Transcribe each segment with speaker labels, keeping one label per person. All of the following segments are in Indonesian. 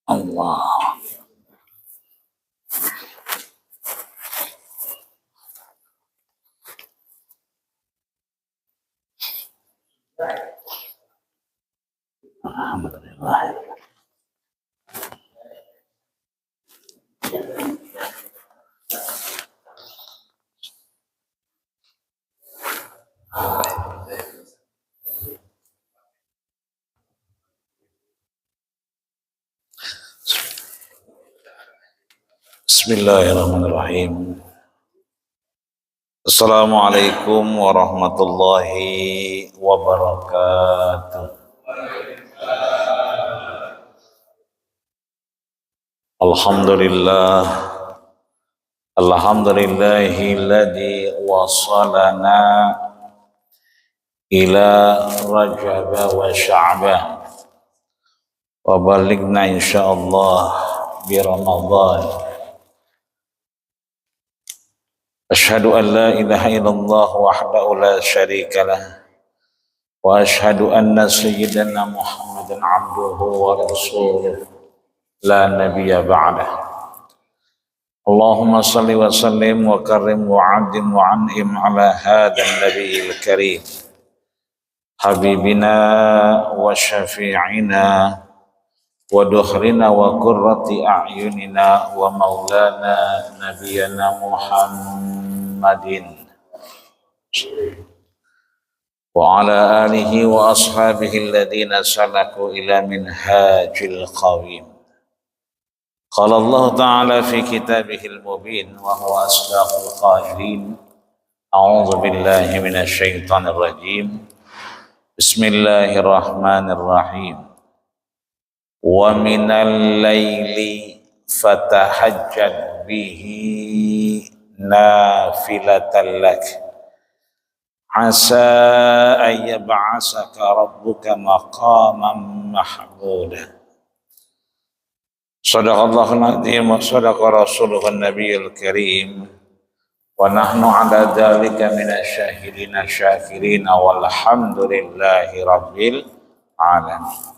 Speaker 1: Allah. Alhamdulillah. Bismillahirrahmanirrahim. Assalamualaikum warahmatullahi wabarakatuh. Alhamdulillah. Alhamdulillahilladzi wasalana ila Rajab wa Sya'ban wa balighna insyaallah bi Ramadan. Asyhadu an la ilaha illallah wahdahu la syarika lah wa asyhadu anna sayyidana Muhammadan abduhu wa rasuluh la nabiyya ba'dah. Allahumma salli wa sallim wa karrim wa adim wa an'im ala hadzal nabiyil karim habibina wa syafi'ina wa duhrina wa qurrati a'yunina wa maulana nabiyana Muhammadin wa ala alihi wa ashabihi alladhina salaku ila minhajil qawim. Qala Allah ta'ala fi kitabihil mubin wa huwa asdaqul qailin. A'udzu billahi minasy syaithanir rajim. Bismillahirrahmanirrahim. Wa minal laili fatahajjad bihi nafilatan lak asa an yab'asaka rabbuka maqaman mahmuda. Shadaqallahul azim wa shadaqa rasuluhun nabiyul karim wa nahnu ala dzalika minasyahidina syakirina walhamdulillahi rabbil alamin.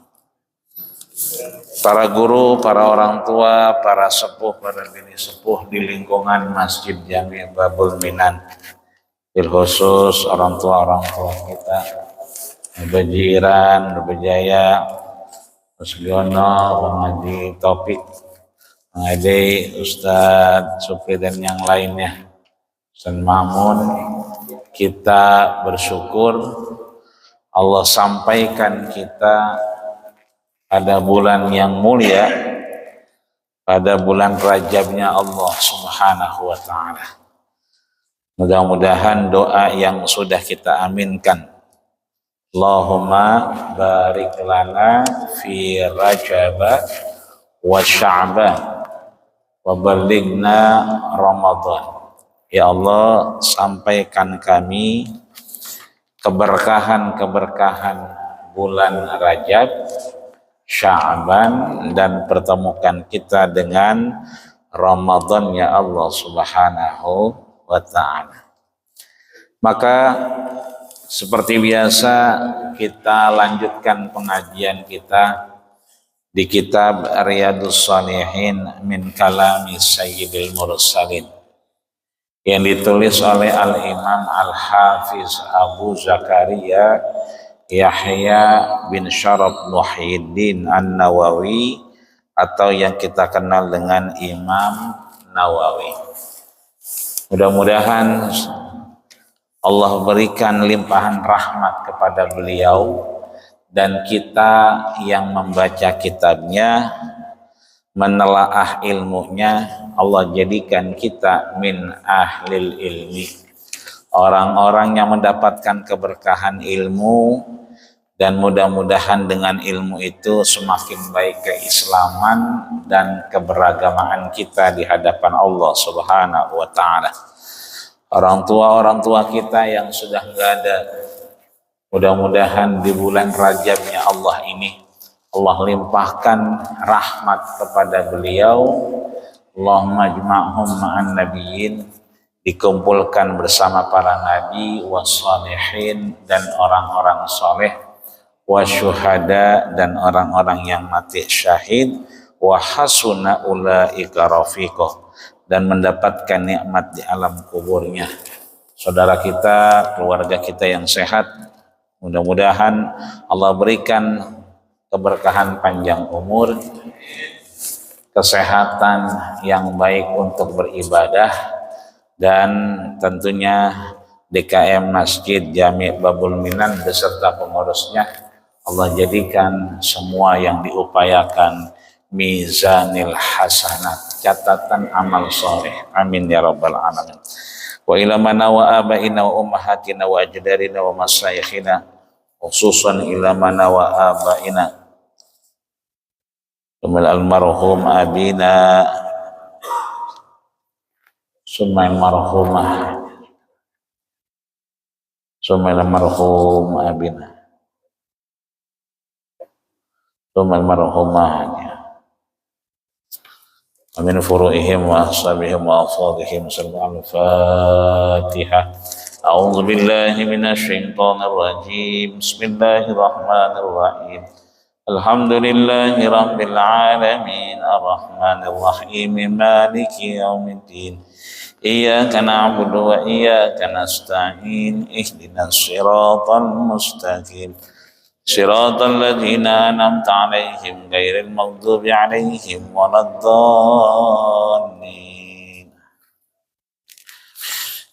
Speaker 1: Para guru, para orang tua, para sepuh, para bini sepuh di lingkungan Masjid Jami' Babul Minan, bil khusus orang tua kita, Bajiran, Bajaya, Usgiono, Bang Haji Taufik, Bang Ade, Ustadz Supri dan yang lainnya, Ustadz Mamun. Kita bersyukur Allah sampaikan kita pada bulan yang mulia, pada bulan Rajabnya Allah Subhanahu wa ta'ala. Mudah-mudahan doa yang sudah kita aminkan, Allahumma barik lana fi Rajab wa Sya'ban wa balighna Ramadan. Ya Allah, sampaikan kami keberkahan-keberkahan bulan Rajab, Sya'ban, dan pertemukan kita dengan Ramadan ya Allah Subhanahu wa ta'ala. Maka seperti biasa kita lanjutkan pengajian kita di kitab Riyadhus Shalihin min kalami Sayyidil Mursalin yang ditulis oleh Al-Imam Al-Hafiz Abu Zakaria Yahya bin Syaraf Muhyiddin An-Nawawi, atau yang kita kenal dengan Imam Nawawi. Mudah-mudahan Allah berikan limpahan rahmat kepada beliau, dan kita yang membaca kitabnya, menelaah ilmunya, Allah jadikan kita min ahlil ilmi, orang-orang yang mendapatkan keberkahan ilmu. Dan mudah-mudahan dengan ilmu itu semakin baik keislaman dan keberagamaan kita di hadapan Allah Subhanahu wa ta'ala. Orang tua kita yang sudah enggak ada, mudah-mudahan di bulan Rajabnya Allah ini Allah limpahkan rahmat kepada beliau. Allahumma jma'hum ma'an nabiyyin, dikumpulkan bersama para nabi, wassalihin, dan orang-orang saleh, wasyuhada, dan orang-orang yang mati syahid, wa hasuna ulaika rafiqah, dan mendapatkan nikmat di alam kuburnya. Saudara kita, keluarga kita yang sehat, mudah-mudahan Allah berikan keberkahan panjang umur, kesehatan yang baik untuk beribadah, dan tentunya DKM Masjid Jami' Babul Minan beserta pengurusnya Allah jadikan semua yang diupayakan mizanil hasanat, catatan amal soleh. Amin ya rabbal alamin. Wa ila mana wa abaina wa ummahatina wa ajdarina wa masyayikhina, khususan ila mana wa abaina Umul almarhum abina summa almarhumah summa almarhum abina summa almarhumah amin furu'ihim wa ashabihim wa afadihim. Sallallahu al-Fatihah. A'udzu billahi minasy syaithanir rajim. Bismillahirrahmanirrahim. Alhamdulillahi rabbil alamin, arrahmanir rahim, maliki yaumiddin. Iyyaka na'budu wa iyyaka nasta'in. Ihdinas siratal mustaqim. Siratal ladzina an'amta 'alaihim ghairil maghdubi 'alaihim waladdallin.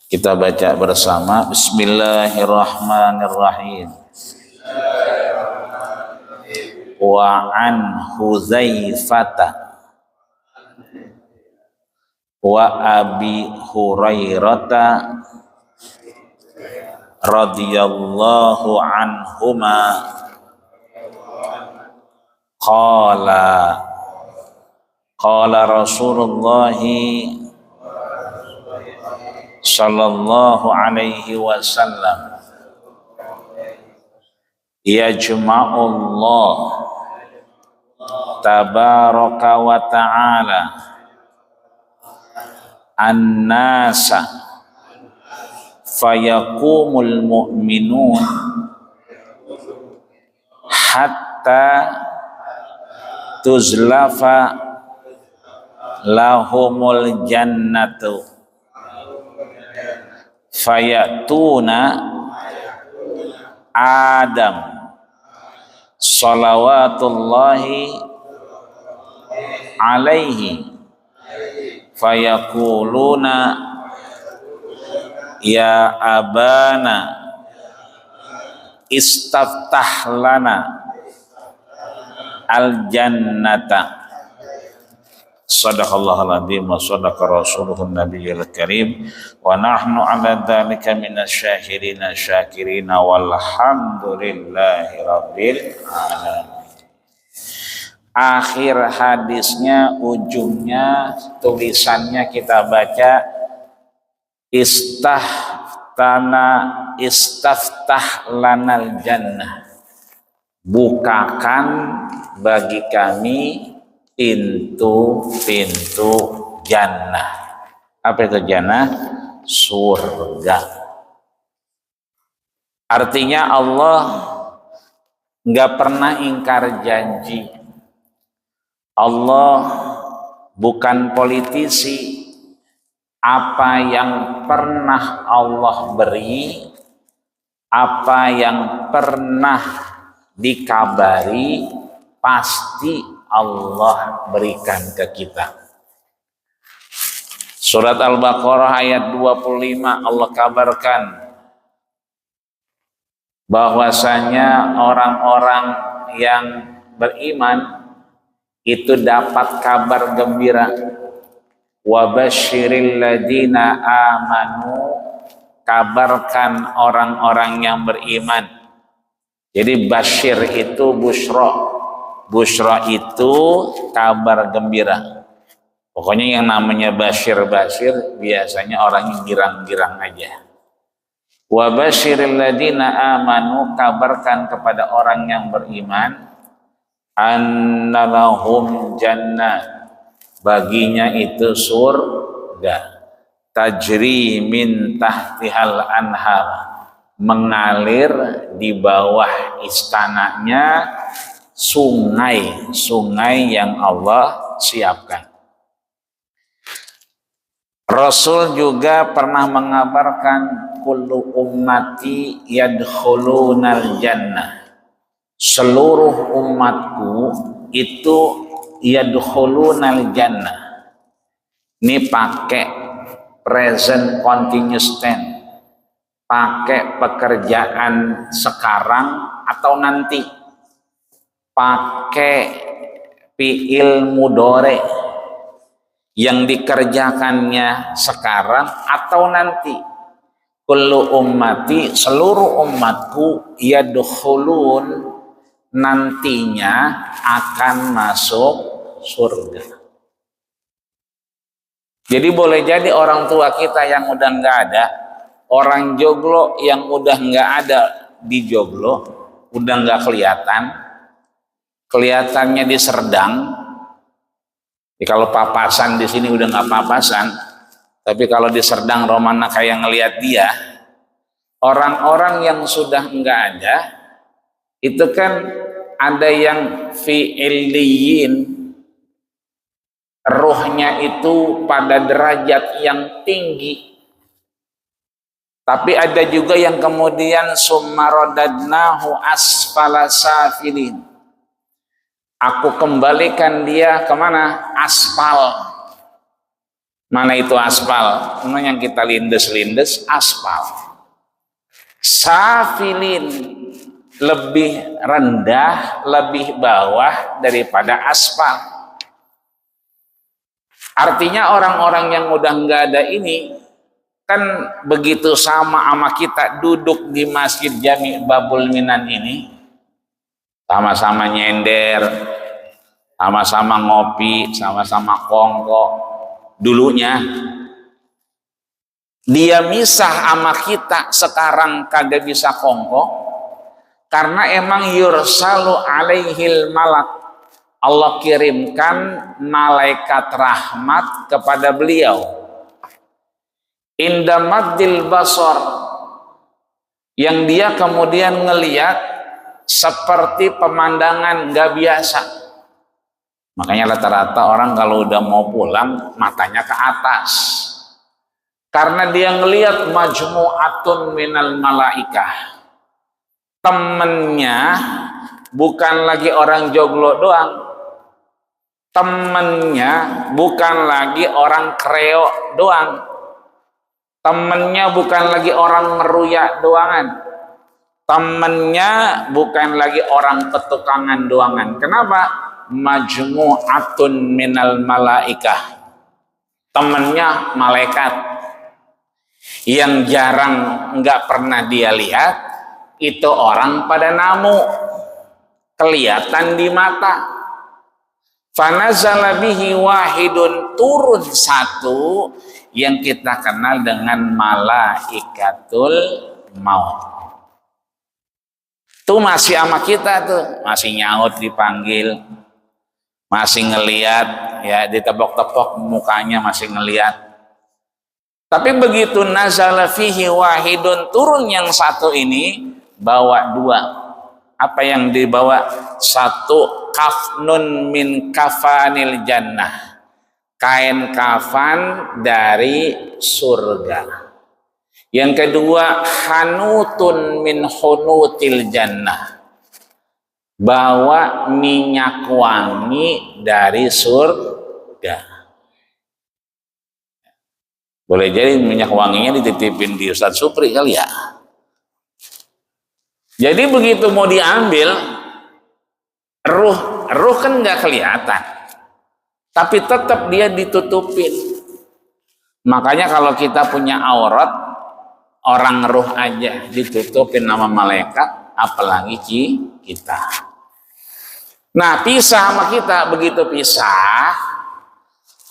Speaker 1: Kita baca bersama. Bismillahirrahmanirrahim. Wa an Hudzaifata wa Abi Hurairata radhiyallahu anhuma qala Rasulullah sallallahu alaihi wasallam yajma'ullah tabaraka wa ta'ala an-nasa fayaqumul mu'minun hatta tuzlafa lahumul jannatu fayatuna Adam salawatullahi alaihi fayaquluna ya abana istaftah lana al jannata. Sadaqallahul adzim wa sadaqa rasuluhun nabiyil karim wa nahnu ala dzalika minasy syakirin walhamdulillahi rabbil alamin. Akhir hadisnya, ujungnya, tulisannya kita baca istaftah lanal jannah, bukakan bagi kami pintu-pintu jannah. Apa itu jannah? Surga. Artinya Allah nggak pernah ingkar janji. Allah bukan politisi. Apa yang pernah Allah beri, apa yang pernah dikabari, pasti Allah berikan ke kita. Surat Al-Baqarah ayat 25 Allah kabarkan bahwasanya orang-orang yang beriman itu dapat kabar gembira. Wa basyiril ladina amanu, kabarkan orang-orang yang beriman. Jadi basyir itu busyra. Busyra itu kabar gembira. Pokoknya yang namanya basyir biasanya orang yang girang-girang aja. Wa basyiril ladina amanu, kabarkan kepada orang yang beriman, annalahum jannah, baginya itu surga, tajri min tahtihal anhar, mengalir di bawah istananya sungai yang Allah siapkan. Rasul juga pernah mengabarkan kullu ummati yadkhulunal jannah. Seluruh umatku itu yadkhulunal jannah. Ini pakai present continuous tense. Pakai pekerjaan sekarang atau nanti. Pakai fi'il mudhari yang dikerjakannya sekarang atau nanti. Kullu ummati, seluruh umatku yadkhulun, nantinya akan masuk surga. Jadi boleh jadi orang tua kita yang udah nggak ada, orang joglo yang udah nggak ada di joglo, udah nggak kelihatannya di Serdang. Kalau papasan di sini udah nggak papasan, tapi kalau di Serdang Romana kayak ngelihat dia, orang-orang yang sudah nggak ada, itu kan ada yang fi'iliyin, ruhnya itu pada derajat yang tinggi. Tapi ada juga yang kemudian summaradadnahu asfala safilin. Aku kembalikan dia kemana? Aspal. Mana itu aspal? Mana yang kita lindes-lindes? Aspal. Safilin, lebih rendah, lebih bawah daripada aspal. Artinya orang-orang yang udah nggak ada ini kan begitu sama kita duduk di Masjid Jami Babul Minan ini, sama-sama nyender, sama-sama ngopi, sama-sama kongko. Dulunya dia misah sama kita, sekarang kagak bisa kongko karena emang yursalu alaihil malak, Allah kirimkan malaikat rahmat kepada beliau. Indamaddil basar, yang dia kemudian ngeliat seperti pemandangan gak biasa. Makanya rata-rata orang kalau udah mau pulang matanya ke atas, karena dia ngeliat majmu'atun minal malaikah. Temennya bukan lagi orang joglo doang, temennya bukan lagi orang kreo doang, temennya bukan lagi orang meruya doangan, temennya bukan lagi orang ketukangan doangan. Kenapa? Majmu'atun minal malaikah, temennya malaikat yang jarang nggak pernah dia lihat. Itu orang pada namu, kelihatan di mata. Fanazala bihi wahidun, turun satu yang kita kenal dengan malaikatul maut. Tuh masih sama kita tuh, masih nyaut dipanggil, masih ngeliat, ya ditepok-tepok mukanya masih ngeliat. Tapi begitu nazala fihi wahidun, turun yang satu ini, bawa dua. Apa yang dibawa? Satu, kafnun min kafanil jannah, kain kafan dari surga. Yang kedua, hanutun min hunutil jannah, bawa minyak wangi dari surga. Boleh jadi minyak wanginya dititipin di Ustadz Supri kali ya. Jadi begitu mau diambil, ruh kan nggak kelihatan, tapi tetap dia ditutupin. Makanya kalau kita punya aurat, orang ruh aja ditutupin nama malaikat, apalagi kita. Nah, pisah sama kita, begitu pisah,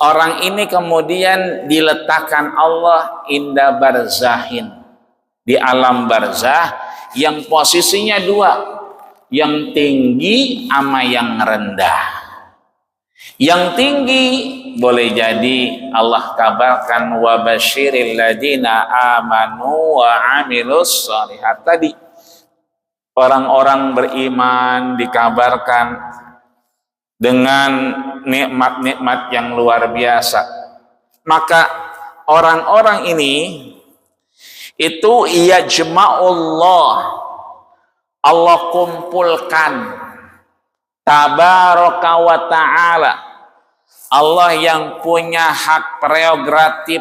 Speaker 1: orang ini kemudian diletakkan Allah inda barzahin, di alam barzah yang posisinya dua, yang tinggi sama yang rendah. Yang tinggi boleh jadi Allah kabarkan wa basyiril ladina amanu wa amilus shalihat tadi. orang-orang beriman dikabarkan dengan nikmat-nikmat yang luar biasa. Maka orang-orang ini itu yajma'ullah, Allah kumpulkan, tabaraka wa ta'ala, Allah yang punya hak prerogatif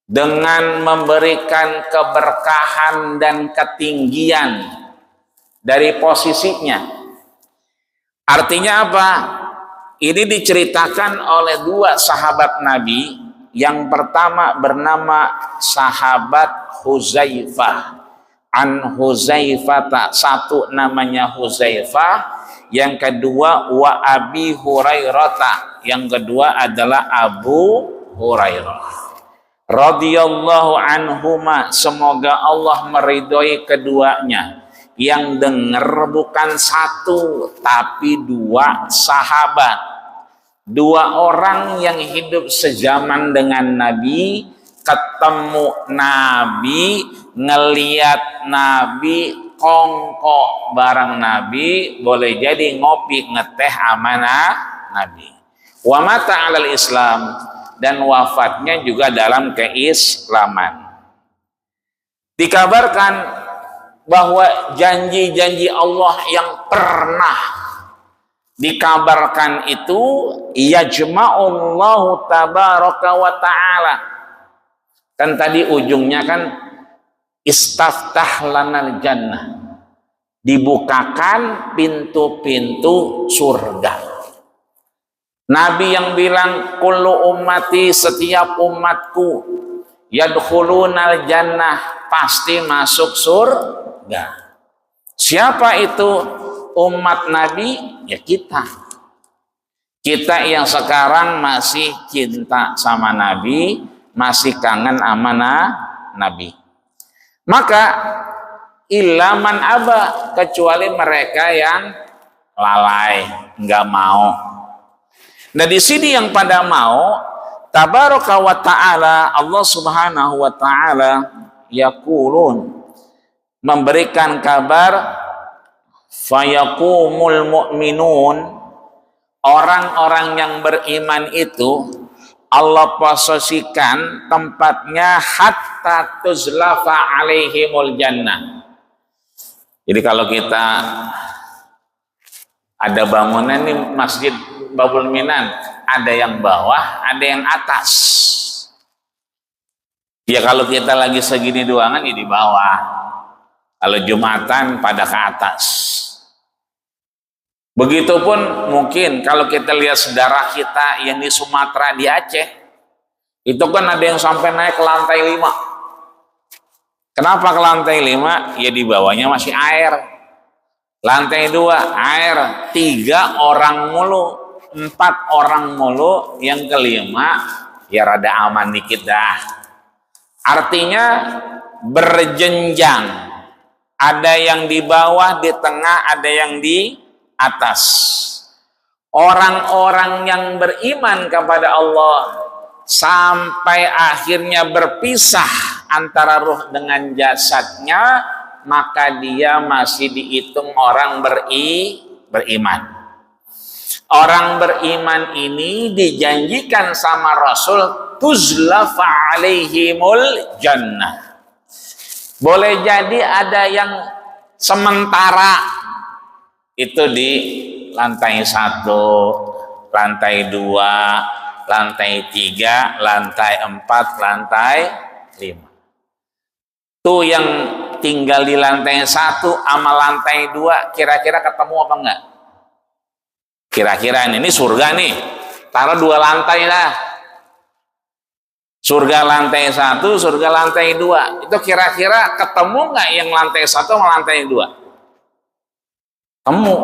Speaker 1: dengan memberikan keberkahan dan ketinggian dari posisinya. Artinya apa? Ini diceritakan oleh dua sahabat Nabi. Yang pertama bernama sahabat Huzaifah. An Huzaifah, satu namanya Huzaifah, yang kedua wa Abi Hurairah, yang kedua adalah Abu Hurairah radhiyallahu anhuma, semoga Allah meridhoi keduanya. Yang dengar bukan satu tapi dua sahabat, dua orang yang hidup sezaman dengan Nabi, ketemu Nabi, ngeliat Nabi, kongko barang Nabi, boleh jadi ngopi ngeteh amanah Nabi. Wa mata alal Islam, dan wafatnya juga dalam keislaman. Dikabarkan bahwa janji-janji Allah yang pernah dikabarkan itu yajma'ullahu tabaraka wa ta'ala. Kan tadi ujungnya kan istaftah lanal jannah, dibukakan pintu-pintu surga. Nabi yang bilang kullu ummati, setiap umatku, yadkhulunal jannah, pasti masuk surga. Siapa itu umat Nabi? Ya kita yang sekarang masih cinta sama Nabi, masih kangen sama Nabi. Maka ilaman aba, kecuali mereka yang lalai, nggak mau. Nah di sini yang pada mau, tabaraka wa ta'ala, Allah subhanahu wa ta'ala yaqulun, memberikan kabar, fayaqumul mu'minun, orang-orang yang beriman itu Allah posisikan tempatnya hatta tuzlafa alaihimul jannah. Jadi kalau kita ada bangunan nih, Masjid Babul Minan, ada yang bawah, ada yang atas. Ya kalau kita lagi segini doangan ya di bawah. Kalau Jumatan pada ke atas. Begitupun mungkin kalau kita lihat saudara kita yang di Sumatera, di Aceh, itu kan ada yang sampai naik ke lantai 5. Kenapa ke lantai 5? Ya di bawahnya masih air. Lantai 2 air, 3 orang mulu, 4 orang mulu, yang kelima ya rada aman dikit dah. Artinya berjenjang, ada yang di bawah, di tengah, ada yang di atas. Orang-orang yang beriman kepada Allah sampai akhirnya berpisah antara ruh dengan jasadnya, maka dia masih dihitung orang beriman. Orang beriman ini dijanjikan sama Rasul tuzlafa alaihimul jannah. Boleh jadi ada yang sementara itu di lantai 1, lantai 2, lantai 3, lantai 4, lantai 5. Tuh yang tinggal di lantai 1 sama lantai 2 kira-kira ketemu apa enggak? Kira-kira ini surga nih, taruh 2 lantai lah. Surga lantai 1, surga lantai 2. Itu kira-kira ketemu nggak yang lantai 1 sama lantai 2? Temu.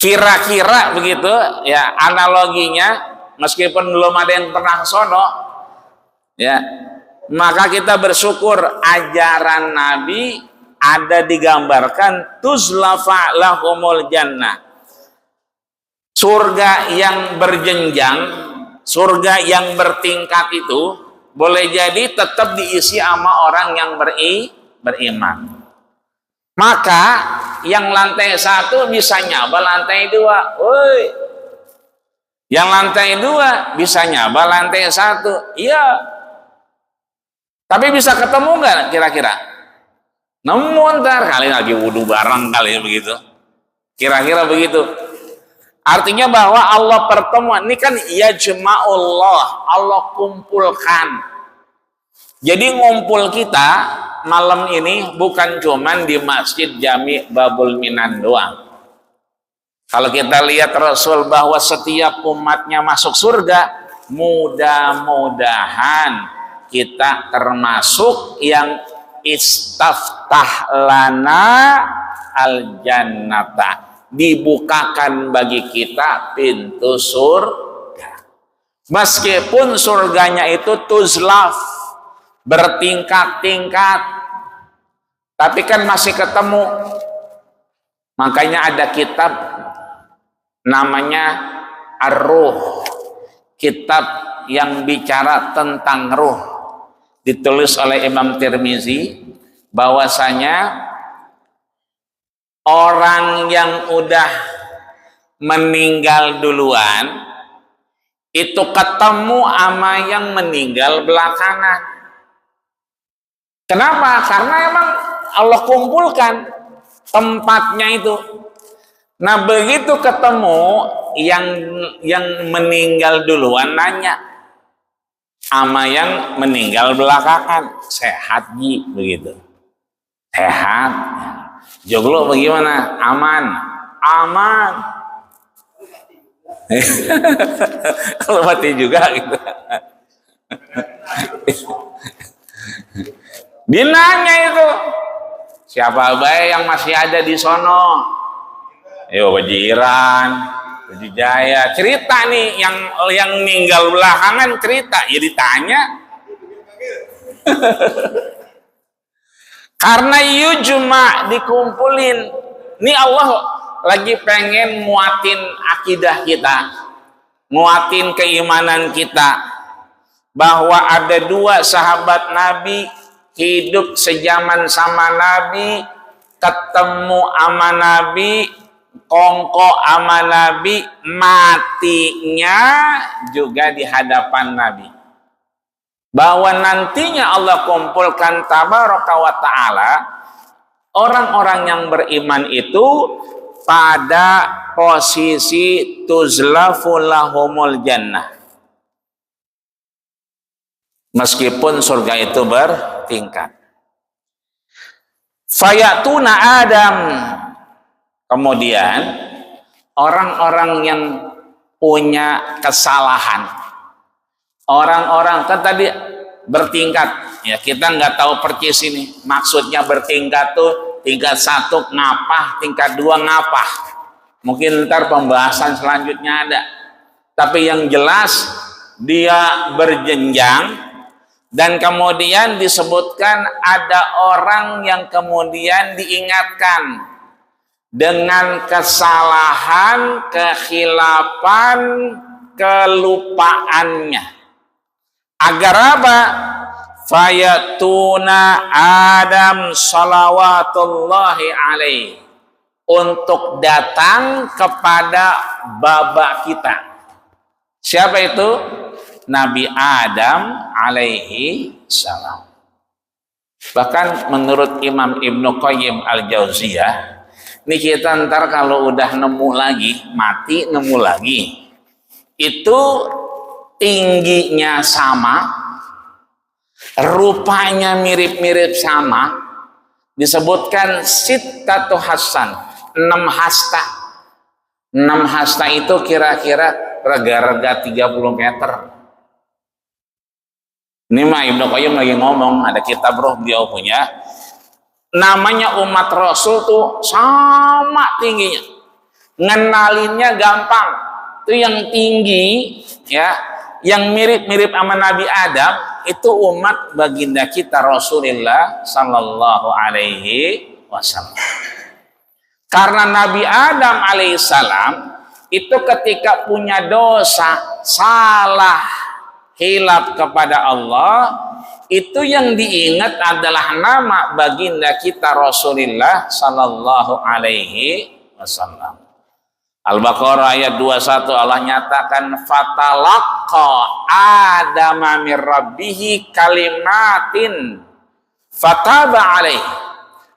Speaker 1: Kira-kira begitu ya analoginya, meskipun belum ada yang pernah ke sono ya, maka kita bersyukur ajaran Nabi ada digambarkan tuzlafa lahumul jannah. Surga yang berjenjang, surga yang bertingkat itu boleh jadi tetap diisi sama orang yang beriman. Maka yang lantai 1 bisa nyaba lantai 2. Woi, yang lantai 2 bisa nyaba lantai 1. Iya, tapi bisa ketemu nggak kira-kira? Nemu ntar kali lagi wudhu bareng kali ya begitu. Kira-kira begitu. Artinya bahwa Allah pertemuan ini kan yajma'ullah, Allah kumpulkan. Jadi ngumpul kita malam ini bukan cuman di Masjid Jami Babul Minan doang. Kalau kita lihat Rasul bahwa setiap umatnya masuk surga, mudah-mudahan kita termasuk yang istaftah lana al jannata, dibukakan bagi kita pintu surga. Meskipun surganya itu tuzlaf, bertingkat-tingkat, tapi kan masih ketemu. Makanya ada kitab namanya Ar-Ruh, kitab yang bicara tentang ruh, ditulis oleh Imam Tirmizi, bahwasanya orang yang udah meninggal duluan itu ketemu sama yang meninggal belakangan. Kenapa? Karena emang Allah kumpulkan tempatnya itu. Nah, begitu ketemu yang meninggal duluan nanya sama yang meninggal belakangan, sehat Ji, begitu. Sehat. Joglo bagaimana? Aman. Aman. Kalau mati juga gitu. Binanya itu. Siapa baik yang masih ada di sono? Ayo Bajiran, Bajijaya, cerita nih yang meninggal belakangan cerita, ya ditanya. Karena yujma dikumpulin. Ini Allah lagi pengen nguatin akidah kita, nguatin keimanan kita, bahwa ada 2 sahabat Nabi hidup sejaman sama Nabi, ketemu sama Nabi, kongko sama Nabi, matinya juga di hadapan Nabi. Bahwa nantinya Allah kumpulkan tabaraka wa ta'ala orang-orang yang beriman itu pada posisi tuzlafu lahumul jannah. Meskipun surga itu bertingkat. Fayatuna Adam. Kemudian orang-orang yang punya kesalahan, orang-orang kan tadi bertingkat, ya kita nggak tahu persis ini maksudnya bertingkat tuh tingkat 1 ngapah, tingkat 2 ngapah. Mungkin ntar pembahasan selanjutnya ada. Tapi yang jelas dia berjenjang, dan kemudian disebutkan ada orang yang kemudian diingatkan dengan kesalahan, kekhilafan, kelupaannya. Agar apa? Fayatuna Adam salawatullahi alaihi, untuk datang kepada baba kita. Siapa itu? Nabi Adam alaihi salam. Bahkan menurut Imam Ibnu Qayyim al-Jauziyah, ini kita ntar kalau udah nemu lagi, mati nemu lagi, itu tingginya sama, rupanya mirip-mirip sama, disebutkan sittatu hasan, 6 hasta. 6 hasta itu kira-kira rega-rega 30 meter. Ini mah Ibnu Qayyim lagi ngomong, ada kitab roh beliau punya. Namanya umat Rasul tuh sama tingginya. Ngenalinnya gampang. Itu yang tinggi ya, yang mirip-mirip sama Nabi Adam itu umat baginda kita Rasulullah sallallahu alaihi wasallam. Karena Nabi Adam alaihissalam itu ketika punya dosa, salah, khilaf kepada Allah, itu yang diingat adalah nama baginda kita Rasulullah sallallahu alaihi wasallam. Al-Baqarah ayat 21 Allah nyatakan fatalaqqa Adama mir rabbih kalimatin fataba alaihi.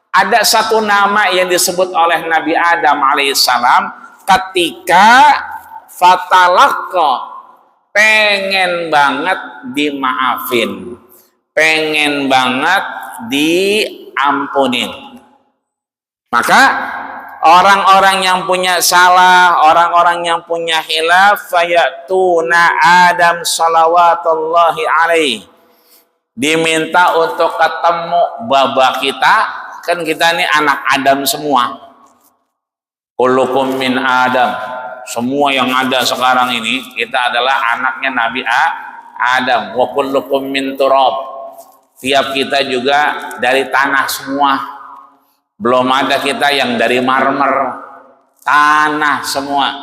Speaker 1: Ada satu nama yang disebut oleh Nabi Adam alaihissalam ketika fatalaqqa, pengen banget dimaafin, pengen banget diampunin. Maka orang-orang yang punya salah, orang-orang yang punya khilaf, fayatuna Adam salawatullahi alaihi, diminta untuk ketemu baba kita. Kan kita ini anak Adam semua. Kullukum min Adam. Semua yang ada sekarang ini kita adalah anaknya Nabi Adam. Wa kullukum min turab. Tiap kita juga dari tanah semua. Belum ada kita yang dari marmer. Tanah semua.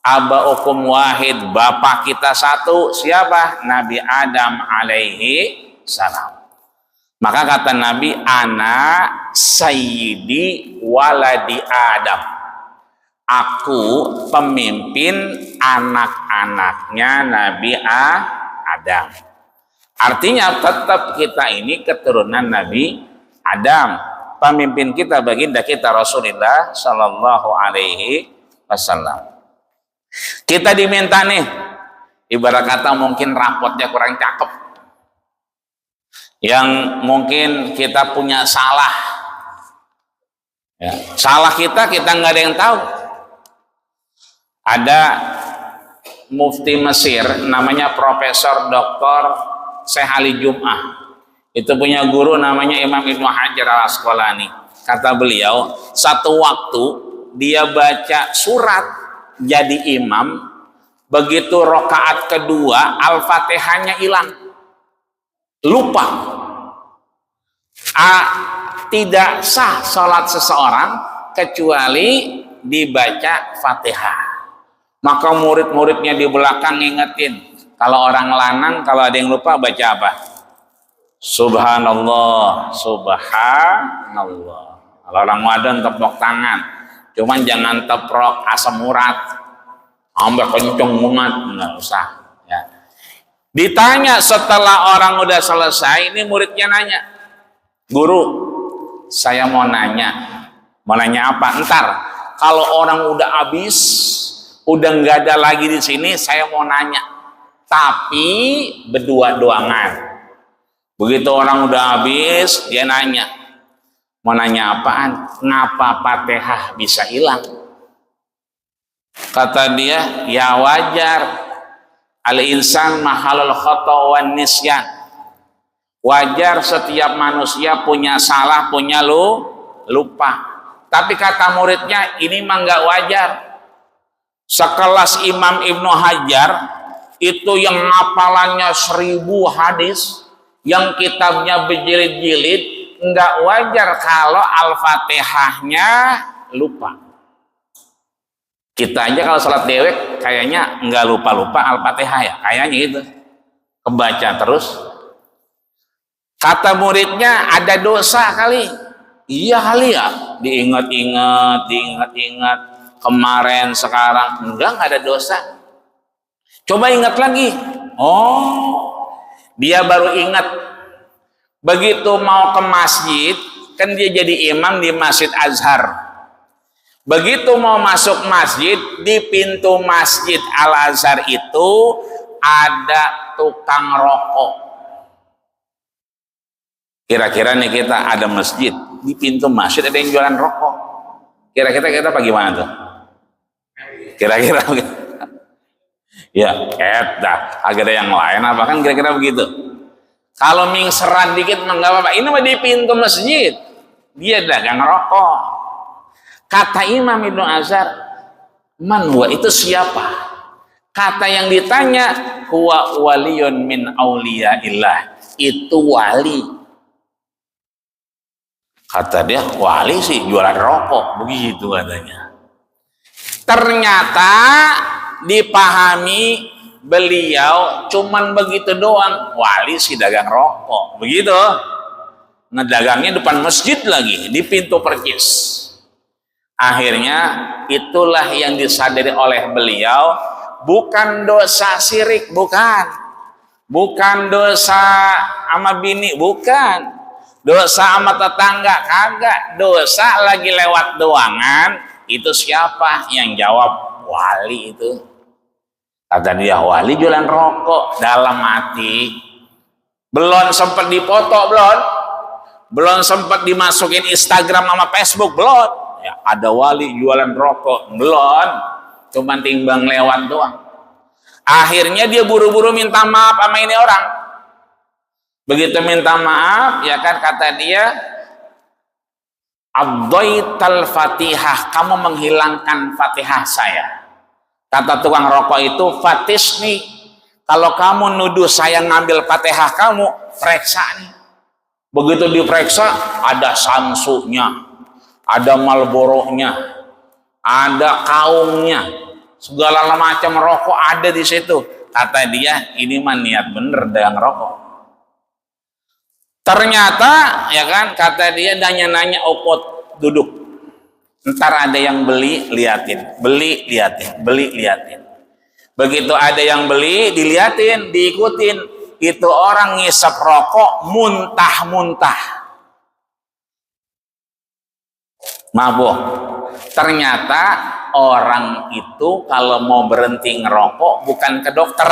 Speaker 1: Abaukum wahid, bapak kita satu. Siapa? Nabi Adam alaihi salam. Maka kata Nabi, ana sayyidi waladi Adam. Aku pemimpin anak-anaknya Nabi Adam. Artinya tetap kita ini keturunan Nabi Adam. Pemimpin kita baginda kita Rasulullah sallallahu alaihi wasallam. Kita diminta nih, ibarat kata mungkin rapotnya kurang cakep, yang mungkin kita punya salah, ya, salah kita nggak ada yang tahu. Ada mufti Mesir namanya Profesor Dr. Syekh Ali Jum'ah, itu punya guru namanya Imam Ibnu Hajar Al Asqalani. Kata beliau, satu waktu dia baca surat jadi imam, begitu rokaat kedua Al-Fatihahnya hilang, lupa. Tidak sah sholat seseorang kecuali dibaca Fatihah. Maka murid-muridnya di belakang ngingetin, kalau orang lanang kalau ada yang lupa baca apa? Subhanallah, subhanallah. Kalau orang wadon tepuk tangan, cuman jangan teprok asam urat sampai kenceng banget, nggak usah ya. Ditanya setelah orang udah selesai, ini muridnya nanya, guru, saya mau nanya apa? Ntar kalau orang udah habis, udah nggak ada lagi di sini, saya mau nanya, tapi berdua-duangan. Begitu orang udah habis, dia nanya, mau nanya apaan? Ngapa Fatihah bisa hilang? Kata dia, ya wajar, al-insan mahalul khata' wan nisyan. Wajar setiap manusia punya salah, punya lupa. Tapi kata muridnya, ini mah nggak wajar. Sekelas Imam Ibnu Hajar, itu yang hafalannya 1000 hadis, yang kitabnya berjilid-jilid, nggak wajar kalau Al-Fatihahnya lupa. Kita aja kalau sholat dewek kayaknya nggak lupa-lupa Al-Fatihah ya, kayaknya gitu. Kebaca terus. Kata muridnya, ada dosa kali. Iya kali ya, diingat-ingat kemarin sekarang nggak ada dosa. Coba ingat lagi. Oh, dia baru ingat. Begitu mau ke masjid, kan dia jadi imam di Masjid Azhar. Begitu mau masuk masjid, di pintu Masjid Al Azhar itu ada tukang rokok. Kira-kira nih kita ada masjid, di pintu masjid ada yang jualan rokok. Kira-kira kita bagaimana tuh? Kira-kira ya, agak ada yang lain apa kan kira-kira begitu. Kalau mingseran dikit mah nggak apa-apa. Ini mah di pintu masjid, dia dagang rokok. Kata Imam Ibnu Azhar, man huwa, itu siapa? Kata yang ditanya, huwa waliyun min auliyaillah, itu wali. Kata dia, wali sih jualan rokok, begitu katanya. Ternyata dipahami beliau cuman begitu doang, wali si dagang rokok, begitu. Ngedagangnya depan masjid lagi, di pintu percis. Akhirnya itulah yang disadari oleh beliau, bukan dosa syirik, bukan dosa sama bini, bukan dosa sama tetangga, kagak, dosa lagi lewat doangan. Itu siapa yang jawab? Wali itu. Kata dia, wali jualan rokok. Dalam hati, belum sempat dipoto, belum sempat dimasukin Instagram sama Facebook, belum. Ya, ada wali jualan rokok, belum. Cuman timbang lewat doang. Akhirnya dia buru-buru minta maaf sama ini orang. Begitu minta maaf, ya kan, kata dia, abdaital fatihah, kamu menghilangkan fatihah saya. Kata tukang rokok itu, fatisni, kalau kamu nuduh saya ngambil fatihah kamu, periksa nih. Begitu diperiksa, ada samsunya, ada malboronya, ada kaungnya, segala macam rokok ada di situ. Kata dia, ini mah niat bener dagang rokok. Ternyata, ya kan, kata dia, nanya-nanya opot, duduk. Ntar ada yang beli, liatin, beli, liatin, beli, liatin. Begitu ada yang beli, diliatin, diikutin. Itu orang ngisap rokok, muntah-muntah. Mabuk. Ternyata orang itu kalau mau berhenti ngerokok bukan ke dokter,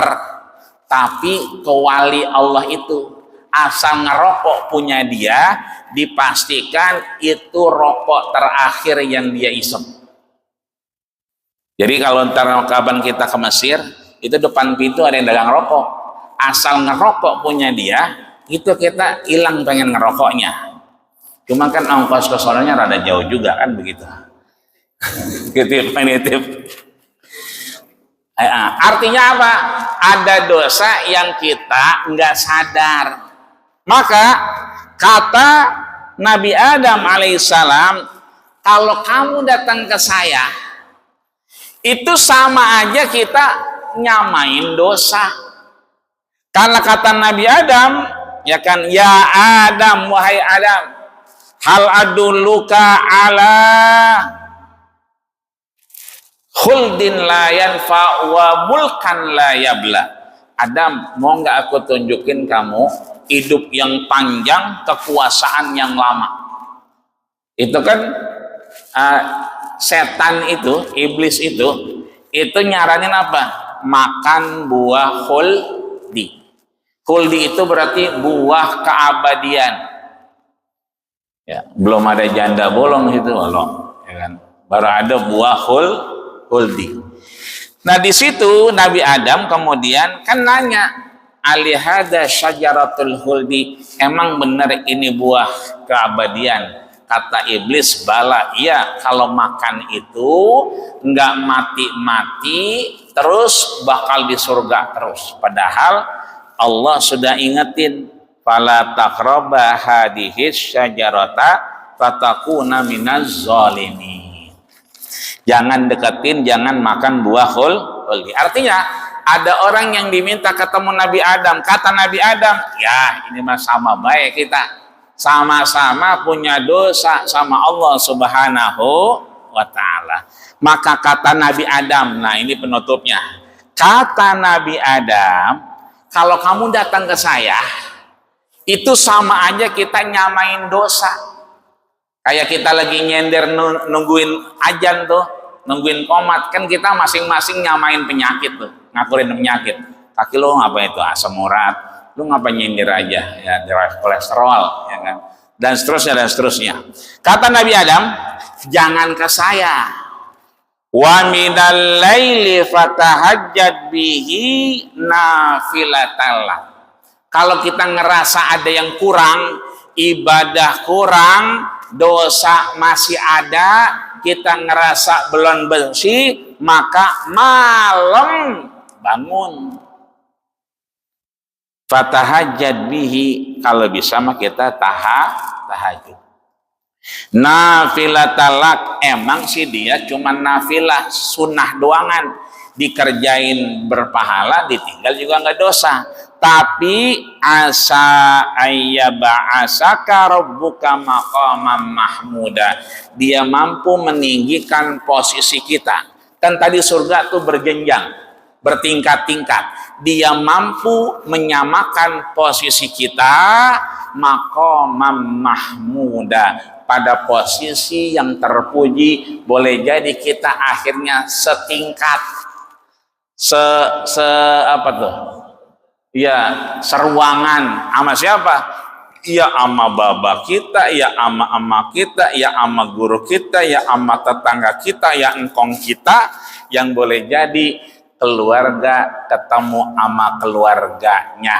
Speaker 1: tapi ke wali Allah itu. Asal ngerokok punya dia, dipastikan itu rokok terakhir yang dia isep. Jadi kalau ntar kapan kita ke Mesir, itu depan pintu ada yang dagang rokok. Asal ngerokok punya dia, itu kita hilang pengen ngerokoknya. Cuma kan ongkos ke sononya rada jauh juga kan begitu. Nitip. Artinya apa? Ada dosa yang kita nggak sadar. Maka kata Nabi Adam alaihissalam, kalau kamu datang ke saya, itu sama aja kita nyamain dosa. Karena kata Nabi Adam, ya kan, ya Adam, wahai Adam, hal adulluka ala khuldin la yanfa wa mulkan la yabla. Adam, mau nggak aku tunjukin kamu hidup yang panjang, kekuasaan yang lama. Itu kan setan itu, iblis itu nyaranin apa? Makan buah khuldi. Khuldi itu berarti buah keabadian. Ya, belum ada janda bolong itu, ya kan? Baru ada buah khuldi. Nah di situ Nabi Adam kemudian kan nanya, alihada syajaratul khuldi, emang benar ini buah keabadian? Kata iblis, bala, iya, kalau makan itu nggak mati-mati terus bakal di surga terus. Padahal Allah sudah ingetin, fala taqraba hadhihi syajarata fatakuna minaz zalimin. Jangan deketin, jangan makan buah khuldi. Artinya ada orang yang diminta ketemu Nabi Adam. Kata Nabi Adam, ya ini mah sama baik kita, sama-sama punya dosa sama Allah Subhanahu wa ta'ala. Maka kata Nabi Adam, nah ini penutupnya, kata Nabi Adam, kalau kamu datang ke saya, itu sama aja kita nyamain dosa. Kayak kita lagi nyender nungguin ajan tuh, nungguin komat, kan kita masing-masing nyamain penyakit tuh, ngakurin penyakit. Kaki lo ngapa itu asam urat, lu ngapa nyindir aja, ya kolesterol, ya kan, dan seterusnya. Kata Nabi Adam, jangan ke saya, wa minal laili fatahajjad bihi nafilatallah. Kalau kita ngerasa ada yang kurang, ibadah kurang, dosa masih ada, kita ngerasa belum bersih, maka malam bangun fatahajjad bihi, kalau bisa mah kita tahajud. Nafilatalak, emang sih dia cuma nafilah, sunnah doangan. dikerjain berpahala, ditinggal juga nggak dosa. Tapi asa ayyaba'asaka rabbuka maqamam mahmuda, dia mampu meninggikan posisi kita. Kan tadi surga tuh berjenjang, bertingkat-tingkat. Dia mampu menyamakan posisi kita maqamam mahmuda, pada posisi yang terpuji. Boleh jadi kita akhirnya setingkat, apa tuh? Ya, seruangan sama siapa? Ya ama baba kita, ya ama kita, ya ama guru kita, ya ama tetangga kita, ya engkong kita. Yang boleh jadi keluarga ketemu ama keluarganya.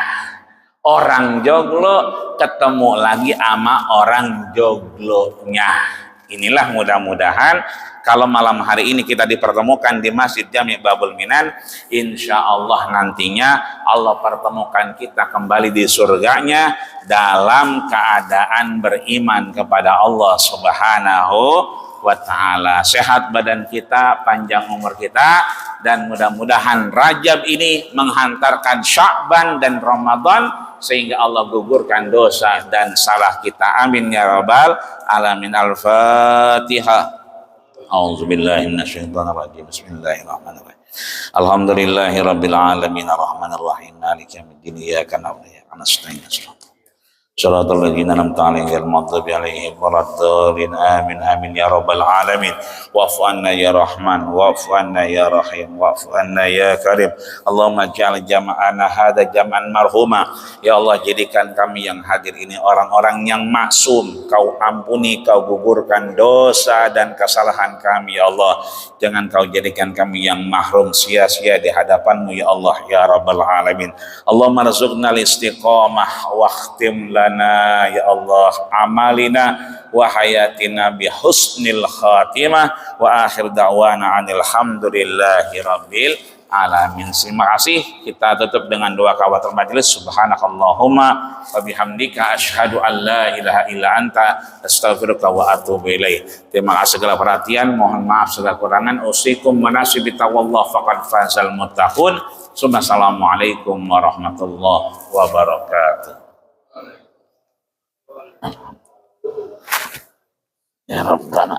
Speaker 1: Orang joglo ketemu lagi sama orang joglonya. Inilah mudah-mudahan kalau malam hari ini kita dipertemukan di Masjid Jami' Babul Minan, insya Allah nantinya Allah pertemukan kita kembali di surganya dalam keadaan beriman kepada Allah Subhanahu wa ta'ala. Sehat badan kita, panjang umur kita, dan mudah-mudahan Rajab ini menghantarkan Sya'ban dan Ramadan sehingga Allah gugurkan dosa dan salah kita. Amin ya rabbal alamin. Al-Fatihah. A'udzubillahi minasyaitonirrajim. Bismillahirrahmanirrahim. Alhamdulillahi rabbil alamin arrahmanir rahim maliki yaumiddin iyyaka na'budu wa iyyaka nasta'in. Shiratal ladzina an'amta 'alaihim ghairil maghdubi 'alaihim waladdallin. Amin amin ya rabbal alamin. Wa'fu 'anna ya rahman, wa'fu 'anna ya rahim, wa'fu 'anna ya karim. Allahumma ja'al jama'ana hadza jam'an marhuma. Ya Allah, jadikan kami yang hadir ini orang-orang yang maksum. Kau ampuni, kau gugurkan dosa dan kesalahan kami ya Allah. Jangan kau jadikan kami yang mahrum sia-sia di hadapan-Mu ya Allah ya rabbal alamin. Allahumma rzuqna al-istiqamah wa khtim lana ya Allah amalina wa hayatina bi husnil khatimah wa akhir da'wana anil hamdulillahi rabbil alamin. Terima kasih. Kita tutup dengan doa kafatul majelis. Subhanakallahumma wa bihamdika asyhadu an la ilaha illa anta astaghfiruka wa atubu ilaik. Terima kasih segala perhatian, mohon maaf segala kekurangan. Usikum manasibi taqwallah faqad fazal muttaqun. Assalamualaikum warahmatullahi wabarakatuh. Ya Rabbana.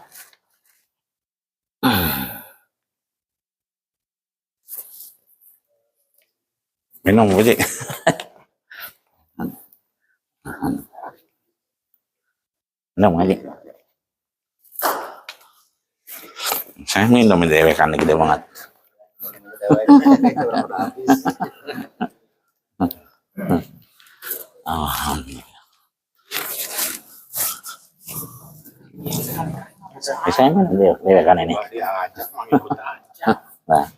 Speaker 1: Minum aja. Minum aja. Saya minum dewekan gede banget. Alhamdulillah. Saya mana dewekan ini? Nah.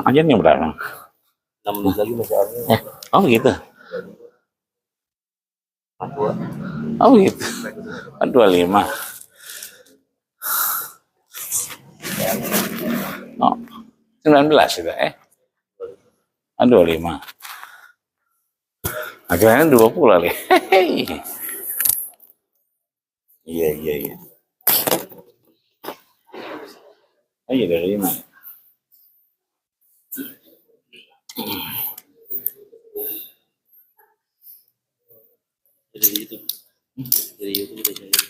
Speaker 1: Ajarnya berapa?
Speaker 2: 6 menit lagi masih ada.
Speaker 1: Oh gitu. Oh gitu. 25. Oh, 19 itu 25. Akhirnya 20 lagi. Iya. Oh iya dari 5.
Speaker 2: Dari YouTube. Dari YouTube.